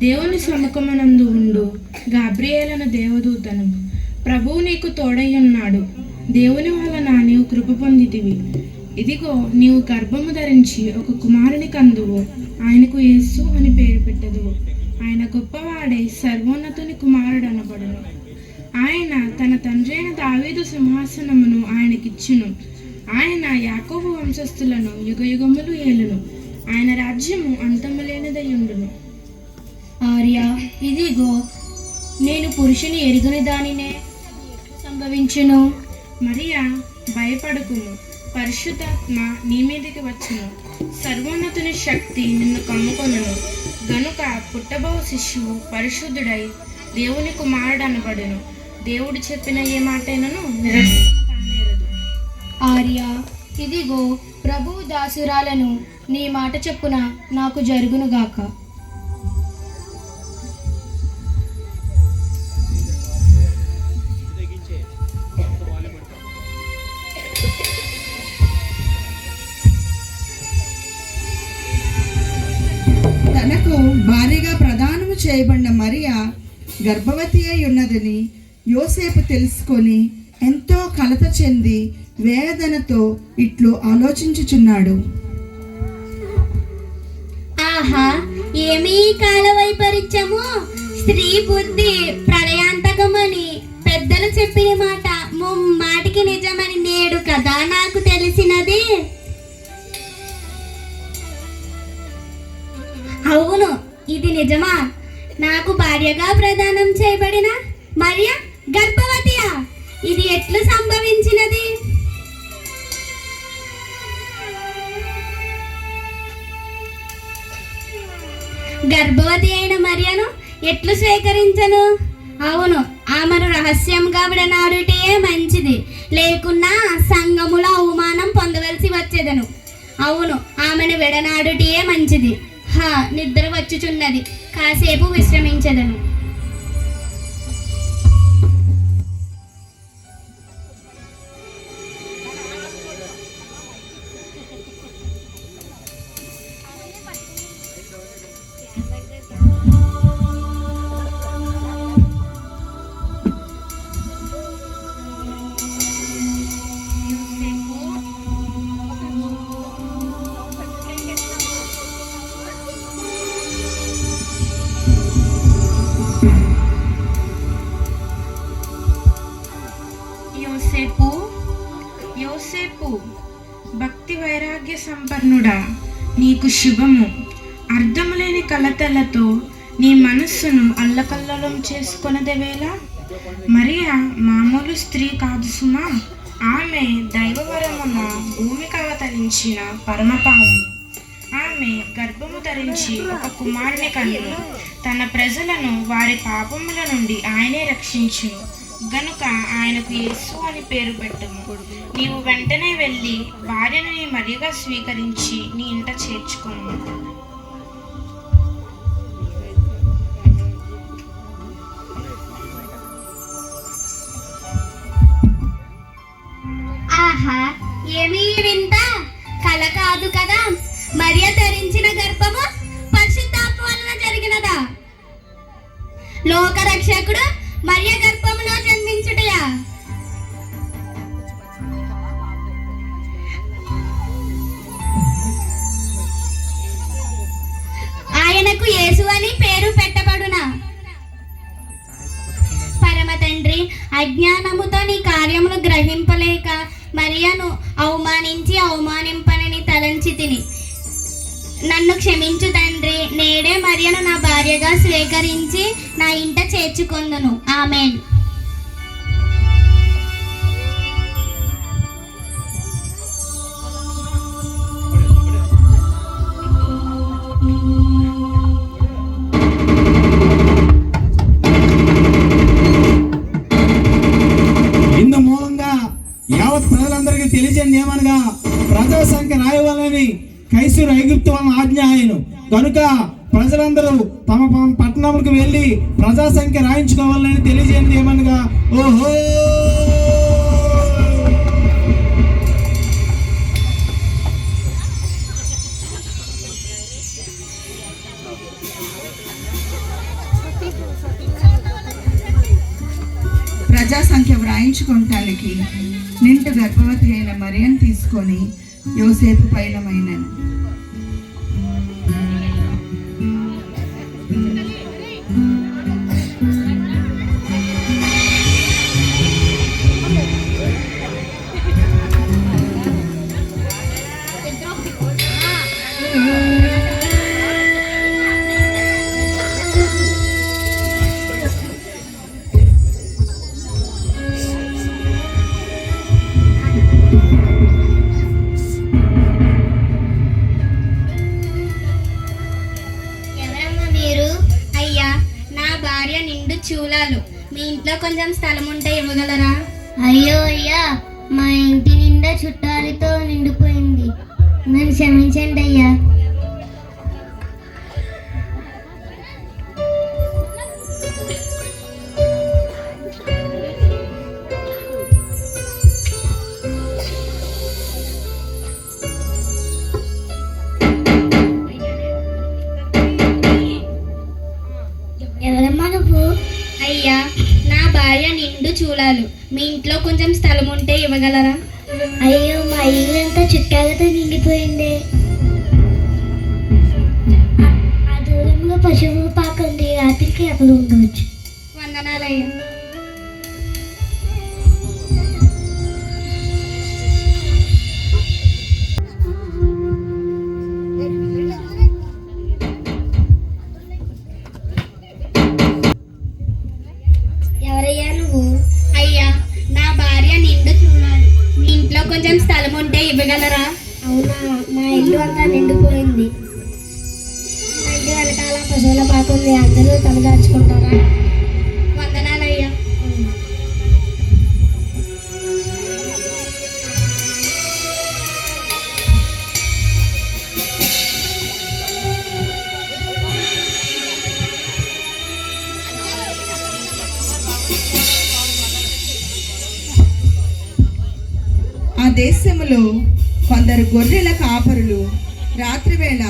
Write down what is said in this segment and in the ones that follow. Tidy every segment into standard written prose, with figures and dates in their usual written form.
దేవుని సముఖమునందు ఉండు గాబ్రియేలన దేవదూతను. ప్రభువు నీకు తోడయ్యున్నాడు. దేవుని వలన నీవు కృప పొందితివి. ఇదిగో నీవు గర్భము ధరించి ఒక కుమారుని కందువు. ఆయనకు యేసు అని పేరు పెట్టెదవు. ఆయన గొప్పవాడై సర్వోన్నతుని కుమారుడు అనబడును. ఆయన తన తండ్రి అయిన దావీదు సింహాసనమును ఆయనకిచ్చును. ఆయన యాకోబు వంశస్థులను యుగయుగములు ఏలును. ఆయన రాజ్యము అంతము లేనిదయుండును. ఆర్య, ఇదిగో నేను పురుషుని ఎరుగని దానినే సంభవించును. మరియా, భయపడకుము, పరిశుద్ధాత్మ నీ మీదికి వచ్చును. సర్వోన్నతుని శక్తి నిన్ను కమ్ముకొనును. గనుక పుట్టబో శిశువు పరిశుద్ధుడై దేవుని కుమారుడు అనబడును. దేవుడు చెప్పిన ఏ మాటైనను నిరసనము కానేరదు. ఆర్య, ఇదిగో ప్రభువు దాసురాలను, నీ మాట చెప్పున నాకు జరుగునుగాక. తనకు భారీగా ప్రదానము చేయబడిన మరియా గర్భవతి అయి ఉన్నదని యోసేపు తెలుసుకొని ఎంతో కలత చెంది వేదనతో ఇట్లు ఆలోచించుచున్నాడు. ఆహా, ఏమీ కాల వైపరీత్యము! స్త్రీ బుద్ధి ప్రళయాంతకమని పెద్దలు చెప్పిన మాట ముమ్మాటికి నిజమని నేడు కదా నాకు తెలిసినది. అవును, ఇది నిజమా? నాకు భార్యగా ప్రదానం చేయబడిన మరియ గర్భవతియా? ఇది ఎట్లు సంభవించినది? గర్భవతి అయిన మరియను ఎట్లు స్వీకరించను? అవును, ఆమెను రహస్యంగా విడనాడుటే మంచిది. లేకున్నా సంఘములో అవమానం పొందవలసి వచ్చేదను. అవును, ఆమెను విడనాడుటే మంచిది. నిద్ర వచ్చుచున్నది, కాసేపు విశ్రమించదను. యోసేపు, భక్తి వైరాగ్య సంపన్నుడా, నీకు శుభము. అర్థములేని కలతలతో నీ మనస్సును అల్లకల్లోలం చేసుకొనదవేళ. మరియా మామూలు స్త్రీ కాదు సుమా. ఆమె దైవవరమున భూమికి అవతరించిన పరమపావు. ఆమె గర్భము ధరించి ఒక కుమారుని కన్నును. తన ప్రజలను వారి పాపముల నుండి ఆయనే రక్షించును. గనుక ఆయనకు యేసు అని పేరు పెట్టుము. నీవు వెంటనే వెళ్ళి భార్యను నీ మరియగా స్వీకరించి నీ ఇంట చేర్చుకొను. ఆహా, ఏమీ వింత! కల కాదు కదా! మరియ ధరించిన గర్భము పరిశుద్ధాత్మ వలన జరిగినదా? లోక రక్షకుడు మరియ గర్భములో జన్మించుటయా? ఆయనకు యేసు అని పేరు పెట్టబడునా? పరమ తండ్రి, అజ్ఞానముతో నీ కార్యములు గ్రహింపలేక మరియను అవమానింపనని తలంచి తిని. నన్ను క్షమించు తండ్రి. నేడే మరియను నా భార్యగా స్వీకరించి నా ఇంట చేర్చుకొందును. ఆమేన్. ఇందు మూలంగా యావత్ ప్రజలందరికీ తెలియజేయండి ఏమనగా, ప్రజా సంఖ్య రాయవాలని కైసరు ఐగుప్తు వలన ఆజ్ఞ ఆయను. కనుక ప్రజలందరూ తమ పట్టణములకు వెళ్ళి ప్రజా సంఖ్య రాయించుకోవాలని తెలియజేయండి ఏమనగా, ఓహో ప్రజా సంఖ్య వ్రాయించుకోవటానికి నిండు గర్భవతి అయిన మరియను తీసుకొని యోసేపు పయనమైనను. ఎవరమ్మా మీరు? అయ్యా, నా భార్య నిండు చూలాలు. మీ ఇంట్లో కొంచెం స్థలం ఉంటే ఇవ్వగలరా? అయ్యో అయ్యా, మా ఇంటి నిండా చుట్టాలతో నిండిపోయింది, నన్ను క్షమించండి అయ్యా. ఎవరమ్మా నువ్వు? అయ్యా, నా భార్య నిండు చూలాలు. మీ ఇంట్లో కొంచెం స్థలం ఉంటే ఇవ్వగలరా? అయ్యో, మా ఇల్లంతా చుట్టాలతో నిండిపోయింది. ఆ దూరంలో పశువు పాకండి, రాత్రికి అక్కడ ఉండవచ్చు. వందనాలయ్యా. ఎవరయ్యా నువ్వు? అయ్యా, నా భార్య నిండు చూలాలు. మీ ఇంట్లో కొంచెం స్థలం ఉంటే ఇవ్వగలరా? అవునా, మా ఇల్లు అంతా నిండిపోయింది. మా ఇంటి వెనకాల పశువుల పాకుంది, అందరూ తలదాచుకుంటారా? వందనాలయ్యా. ఆ దేశములో కొందరు గొర్రెల కాపరులు రాత్రివేళ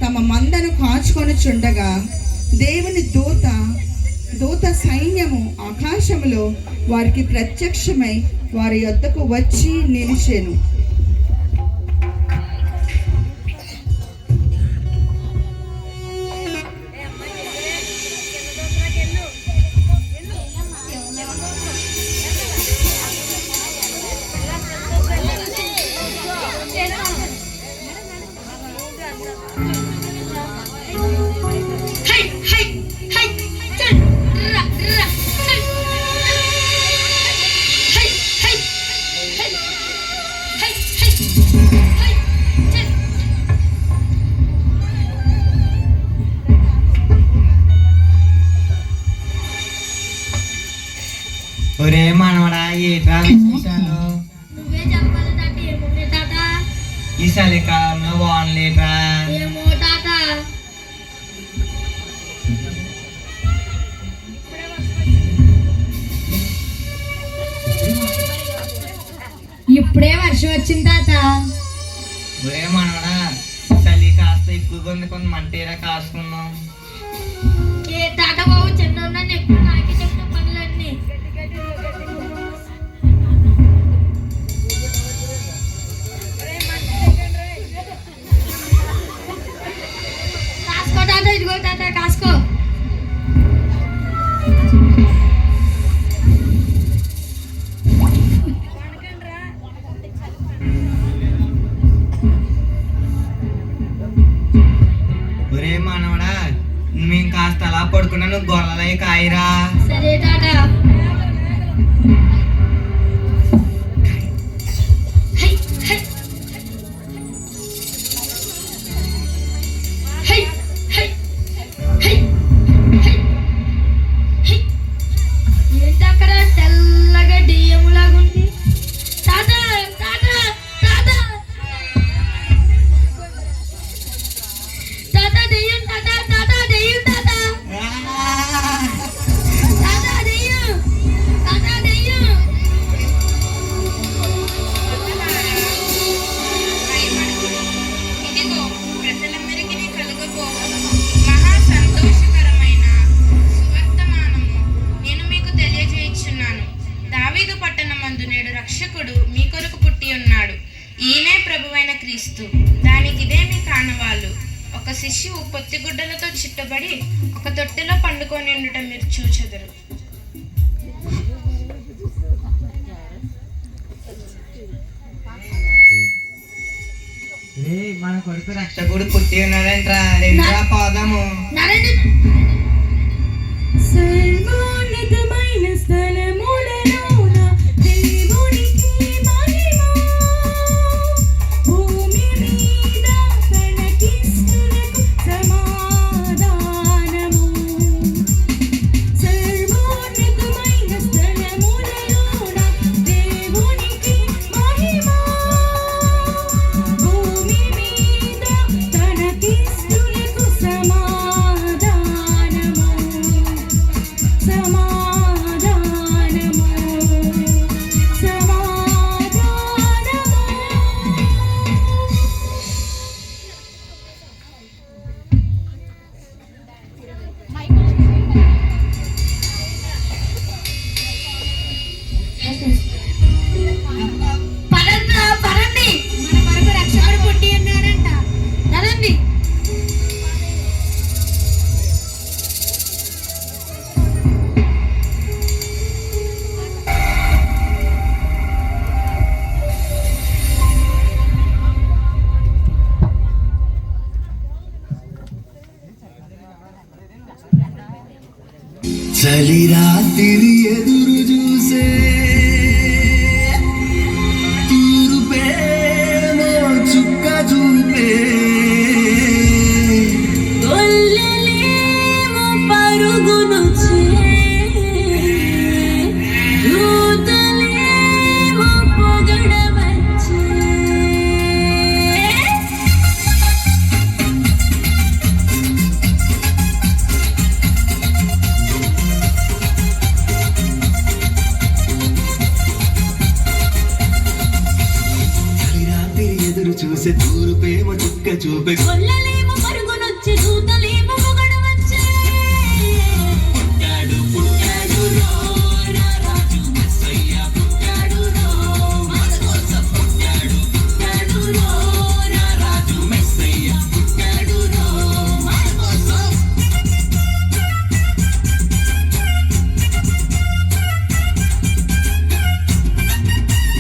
తమ మందను కాచుకొనుచుండగా దేవుని దూత సైన్యము ఆకాశములో వారికి ప్రత్యక్షమై వారి యొద్దకు వచ్చి నిలిచెను. ఒరే మనవడా, ఏట్రా విశేషాలు? నువ్వే చెప్పాలి తాత. ఏముంది తాత? ఈ చలికాలంలో వానలేట్రా? ఏమో తాత. ఇప్పుడే వర్షం వచ్చింది తాత. ఒరే మనవడా, చలి కాస్త ఎక్కువగా ఉంది, కొంత మంటేరా కాసుకున్నాం. ఏ తాత బాబు, చిన్న నన్ను ఎప్పుడు నాకే చెప్తా పనులన్నీ. కాసుకో తాత, ఇదిగో తాత కాసుకో. ఒరే మనవడా, మేము కాస్త అలా పడుకున్నా, నువ్వు గొర్రెలై కాయరా. సరే తాత. High high high high high high high. ఏంటి అక్కడ తెల్లగా డియ్యములాగుంది? తాత తాత తాత తాత దెయ్యం, తాత తాత దెయ్యం, తాత తాత దెయ్యం. రండి, ఒక తొట్టెలో పండుకొని ఉండటం మీరు చూచెదరు. రే మన కొడుకు రక్షకుడు పుట్టి ఉన్నాడంట్రా, రెండురా పోదాము. సర్వోన్నతమైన స్థలములలోన దేవునికి మహిమ, భూమి మీద తనకిస్తునకు సమాధానము. సర్వోన్నతమైన స్థలములలోన దేవునికి మహిమ, భూమి మీద తనకిస్తునకు సమాధానము. సమాధానము, సమాధానము. పరండి, మన కొరకు రక్షకుడు పుట్టి ఉన్నాడంట. పదండి. చలి రాత్రి ఎదురు చూసే తూరుపేమో చుక్క చూపే, గొల్లలేమో పరుగునొచ్చే, దూతలేమో పొగడవచ్చే. చలి రాత్రి ఎదురు చూసే తూరుపేమో చుక్క చూపే, గొల్లలేమో పరుగునొచ్చే, దూతలేమో